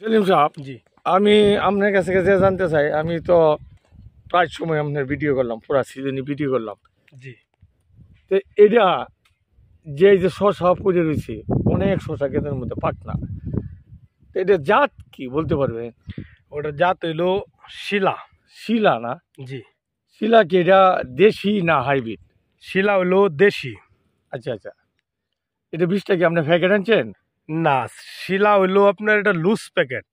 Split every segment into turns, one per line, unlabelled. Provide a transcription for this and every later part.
সেলিম সাহেব,
জি
আমি আপনার কাছে জানতে চাই, আমি তো প্রায় সময় আপনার ভিডিও করলাম, পুরা সিজনে ভিডিও করলাম।
জি
তো এটা যে শশা পড়ে রয়েছে, অনেক শশা ক্ষেতের মধ্যে পাকনা, তো এটা জাত কি বলতে পারবে?
ওটা জাত হইলো শিলা।
শিলা না?
জি
শিলা কি এটা দেশি না হাইব্রিড?
শিলা হইলো দেশি।
আচ্ছা আচ্ছা, এটা বীজটা কি আপনি প্যাকেট আনছেন?
না, শিলা হইলো আপনার এটা লুজ প্যাকেট,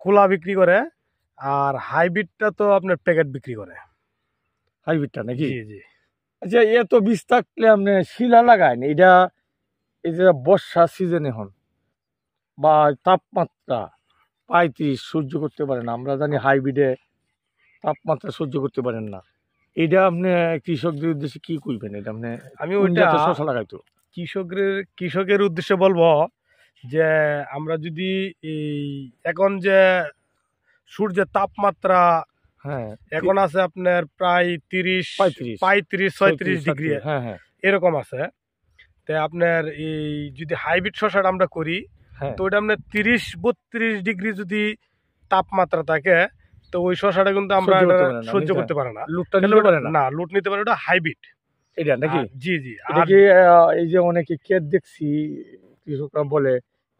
খোলা বিক্রি করে। আর হাইব্রিডটা তো আপনার প্যাকেট বিক্রি করে।
হাইব্রিডটা নাকি?
জি জি
আচ্ছা, এত বীজ থাকলে আপনি শিলা লাগান? এটা এই যে বর্ষা সিজনে হন বা তাপমাত্রা 35 সহ্য করতে পারে না, আমরা জানি হাইব্রিডে তাপমাত্রা সহ্য করতে পারেন না, এটা আপনি কৃষকদের উদ্দেশ্যে কি কইবেন? এটা আপনি
আমি
কোন
ওইটা
জাতের শশা লাগাইতো?
কৃষকের উদ্দেশ্যে বলবো যে আমরা যদি এই এখন যে সূর্যের তাপমাত্রা
হ্যাঁ,
এখন আছে আপনার প্রায়
35
35-36 ডিগ্রি
হ্যাঁ হ্যাঁ
এরকম আছে। তো আপনার এই যদি হাইব্রিড শশাটা আমরা করি,
হ্যাঁ,
তো ওইটা আপনার 30-32 ডিগ্রি যদি তাপমাত্রা থাকে, তো ওই শশাটা কিন্তু আমরা সহ্য করতে পারে না।
লুটটা নিতে পারে না।
না, লুট নিতে পারে, ওটা হাইব্রিড।
এটা নাকি?
জি জি।
এটা
আর
কি এই যে অনেকে ক্ষেত দেখছি, কৃষকরা বলে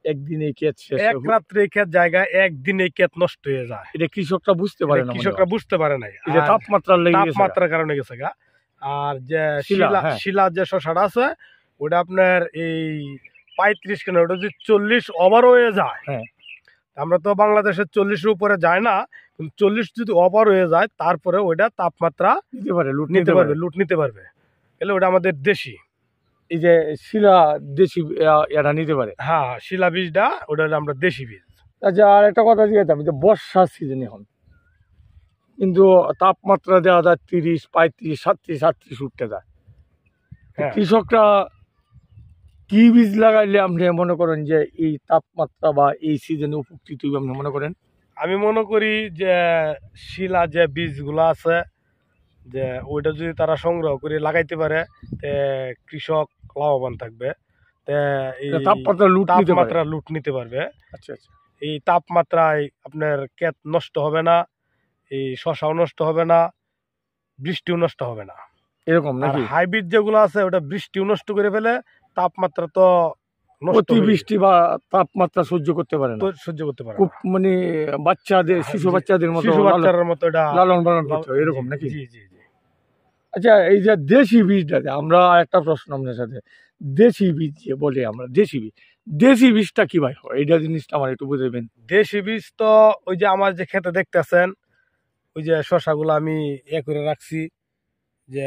একদিন এই ক্ষেত শেষ,
এক রাত্রে ক্ষেত জায়গায় একদিনে ক্ষেত নষ্ট হয়ে যায়।
এটা কৃষকরা বুঝতে পারে না,
কৃষকরা বুঝতে পারে নাই,
এটা তাপমাত্রার লেগে গেছে।
তাপমাত্রার কারণে গেছে গা। আর যে
শিলা,
শিলা
হ্যাঁ।
শিলার যে শশাটা আছে, ওটা আপনার এই 35 কেন, ওটা যদি 40 ওভার হয়ে যায়,
হ্যাঁ,
আমরা তো বাংলাদেশের 40-এর উপরে যায় না, কিন্তু 40 যদি ওভার হয়ে যায়, তারপরে ওইটা তাপমাত্রা
নিতে পারে, লুট
নিতে পারবে, লুট নিতে পারবে। তাহলে ওটা আমাদের দেশি।
এই যে শিলা দেশি এটা নিতে পারে।
হ্যাঁ, শিলা বীজটা ওটা হলো আমরা দেশি বীজ।
আচ্ছা, আর একটা কথা জিজ্ঞাসা, যে বর্ষার সিজন এখন কিন্তু তাপমাত্রা দেওয়া যায় 30, 35, 37, 38 উঠতে যায়।
হ্যাঁ,
কৃষকরা কি বীজ লাগাইলে আপনি মনে করেন যে এই তাপমাত্রা বা এই সিজনে উপকৃত হইবে আপনি মনে করেন?
আমি মনে করি যে শিলা যে বীজগুলো আছে, যে ওইটা যদি তারা সংগ্রহ করে লাগাইতে পারে, তে কৃষক লাভবান থাকবে। তে এই
তাপমাত্রা
লুট নিতে পারবে।
আচ্ছা আচ্ছা,
এই তাপমাত্রায় আপনার ক্ষেত নষ্ট হবে না, এই শশাও নষ্ট হবে না, বৃষ্টিও নষ্ট হবে না।
এরকম
আর
নাকি?
হাইব্রিড যেগুলো আছে, ওটা বৃষ্টিও নষ্ট করে ফেলে, তাপমাত্রা তো নষ্ট
অতিবৃষ্টি বা তাপমাত্রা সহ্য করতে পারে না,
সহ্য করতে পারে
খুব
না।
মানে বাচ্চাদের, শিশু বাচ্চাদের মতো
মতো এটা
লালন পালন করতে হয়, এরকম নাকি?
জি জি জি।
আচ্ছা, এই যে দেশি বীজটা, আমরা একটা প্রশ্ন আপনার সাথে, দেশি বীজ যে বলে আমরা, দেশি বীজটা কি ভাই হয়, এইটা জিনিসটা আমার একটু বুঝাবেন।
দেশি বীজ তো ওই যে আমার যে খেতে দেখতেছেন, ওই যে শশাগুলো আমি করে রাখছি, যে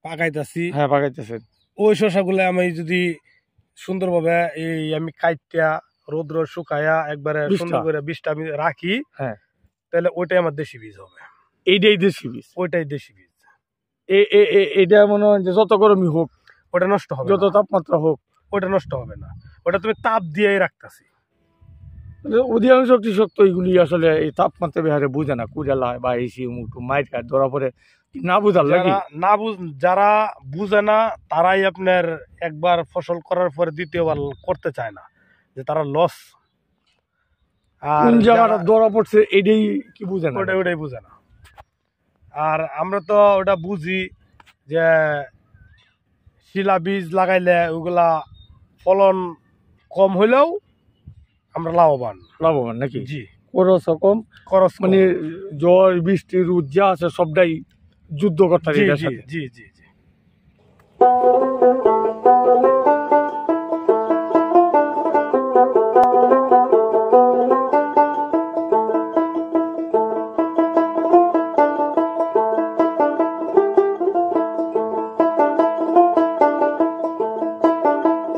পাকাইতেছি।
হ্যাঁ, পাকাইতেছেন।
ওই শশাগুলো আমি যদি সুন্দরভাবে আমি কাইটা রোদ্র শুকায়া একবারে সুন্দর করে বীজটা আমি রাখি,
হ্যাঁ,
তাহলে ওইটাই আমার দেশি বীজ হবে।
এইটাই দেশি বীজ?
ওইটাই দেশি বীজ।
এটা মনে হয় যে যত গরমই হোক,
ওটা নষ্ট হবে,
যত তাপমাত্রা হোক,
ওটা নষ্ট হবে না। ওটা তুমি তাপ দিয়েই রাখতেছি।
অধিকাংশ কৃষক তো এইগুলি আসলে এই তাপমাত্রা বিহারে বুঝে না, কুড়ালায় বা এসি মুখ মাইর খায় ধরা পড়ে, না বুঝার লাগে।
যারা বুঝে না, তারাই আপনার একবার ফসল করার পরে দ্বিতীয়বার করতে চায় না, যে তারা লস। আর
কোন জায়গাটা ধরা পড়ছে এটাই কি বুঝে না,
ওটাই বুঝে না। আর আমরা তো ওটা বুঝি যে শিলা বীজ লাগাইলে ওগুলা ফলন কম হইলেও আমরা লাভবান
নাকি?
জি,
খরচও কম, মানে ঝড় বৃষ্টি রোদ যা আছে সবটাই যুদ্ধ করতে।
জি জি জি জি।